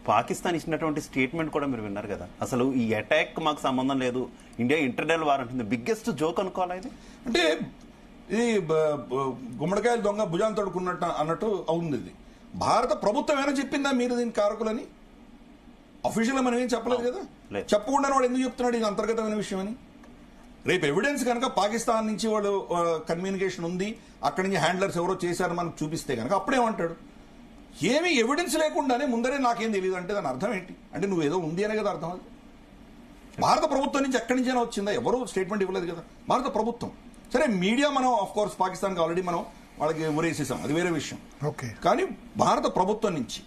పాకిస్తాన్ ఇచ్చినటువంటి స్టేట్మెంట్ కూడా మీరు విన్నారు కదా, అసలు ఈ అటాక్ మాకు సంబంధం లేదు, ఇండియా ఇంటర్నల్ వార్ అంటుంది. బిగ్గెస్ట్ జోక్ అనుకోవాలా ఇది? అంటే ఇది గుమ్మడికాయల దొంగ భుజాన్ని తడుకున్నట్టు అన్నట్టు అవుతుంది. ఇది భారత ప్రభుత్వం ఏమైనా చెప్పిందా మీరు దీని కారకులని? అఫీషియల్ గా మనం ఏం చెప్పలేదు కదా. చెప్పకుండా వాడు ఎందుకు చెప్తున్నాడు ఇది అంతర్గతమైన విషయం అని? రేపు ఎవిడెన్స్ కనుక పాకిస్తాన్ నుంచి వాడు కమ్యూనికేషన్ ఉంది, అక్కడి నుంచి హ్యాండ్లర్స్ ఎవరో చేశారని మనకు చూపిస్తే కనుక అప్పుడేమంటాడు? ఏమీ ఎవిడెన్స్ లేకుండానే ముందరే నాకేం తెలియదు అంటే దాని అర్థం ఏంటి? అంటే నువ్వు ఏదో ఉంది అనే కదా అర్థం. అది భారత ప్రభుత్వం నుంచి ఎక్కడి నుంచైనా వచ్చిందా? ఎవరూ స్టేట్మెంట్ ఇవ్వలేదు కదా భారత ప్రభుత్వం. సరే మీడియా మనం ఆఫ్ కోర్స్ పాకిస్తాన్కి ఆల్రెడీ మనం వాళ్ళకి ఉరేసేసాం, అది వేరే విషయం. కానీ భారత ప్రభుత్వం నుంచి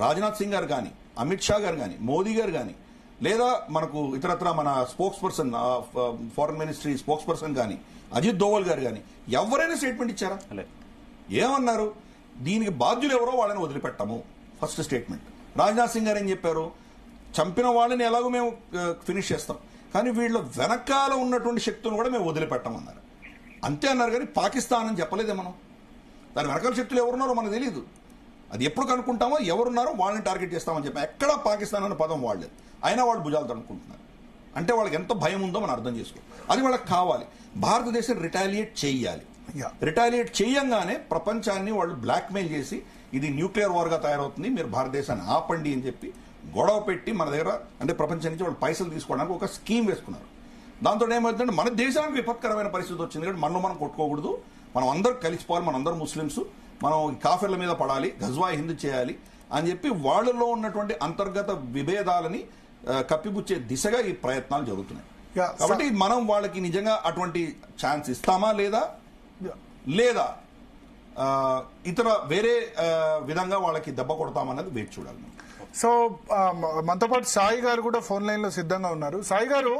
రాజ్నాథ్ సింగ్ గారు కానీ, అమిత్ షా గారు కానీ, మోదీ గారు కానీ, లేదా మనకు ఇతరత్ర మన spokes person foreign ministry spokes person కానీ, అజిత్ దోవల్ గారు కానీ ఎవరైనా స్టేట్మెంట్ ఇచ్చారా? ఏమన్నారు? దీనికి బాధ్యులు ఎవరో వాళ్ళని వదిలిపెట్టము, ఫస్ట్ స్టేట్మెంట్. రాజ్నాథ్ సింగ్ గారు ఏం చెప్పారు? చంపిన వాళ్ళని ఎలాగో మేము ఫినిష్ చేస్తాం, కానీ వీళ్ళ వెనకాల ఉన్నటువంటి శక్తులను కూడా మేము వదిలిపెట్టమన్నారు. అంతే అన్నారు, కానీ పాకిస్తాన్ అని చెప్పలేదే మనం. దాని వెనకాల శక్తులు ఎవరున్నారో మనకు తెలియదు. అది ఎప్పుడు కనుక్కుంటామో ఎవరున్నారో వాళ్ళని టార్గెట్ చేస్తామని చెప్పి ఎక్కడా పాకిస్తాన్ అనే పదం వాడలేదు. అయినా వాళ్ళు భుజాలు తడుకుంటున్నారు. అంటే వాళ్ళకి ఎంత భయం ఉందో మనం అర్థం చేసుకో. అది వాళ్ళకి కావాలి. భారతదేశం రిటాలియేట్ చేయాలి. రిటాలియేట్ చేయంగానే ప్రపంచాన్ని వాళ్ళు బ్లాక్మెయిల్ చేసి ఇది న్యూక్లియర్ వార్గా తయారవుతుంది, మీరు భారతదేశాన్ని ఆపండి అని చెప్పి గొడవ పెట్టి మన దగ్గర అంటే ప్రపంచం నుంచి వాళ్ళు పైసలు తీసుకోవడానికి ఒక స్కీమ్ వేసుకున్నారు. దాంతో ఏమవుతుందంటే మన దేశానికి విపత్కరమైన పరిస్థితి వచ్చింది. కాబట్టి మనం కొట్టుకోకూడదు, మనం అందరూ కలిసిపోవాలి, మన అందరూ ముస్లిమ్స్, మనం కాఫీర్ల మీద పడాలి, గజ్వాయి హిందూ చేయాలి అని చెప్పి వాళ్ళలో ఉన్నటువంటి అంతర్గత విభేదాలని కప్పిపుచ్చే దిశగా ఈ ప్రయత్నాలు జరుగుతున్నాయి. కాబట్టి మనం వాళ్ళకి నిజంగా అటువంటి ఛాన్స్ ఇస్తామా లేదా ఇతర వేరే విధంగా వాళ్ళకి దెబ్బ కొడతామన్నది వేచి చూడాలి. సో మనతో పాటు సాయి గారు కూడా ఫోన్ లైన్ లో సిద్ధంగా ఉన్నారు. సాయి గారు,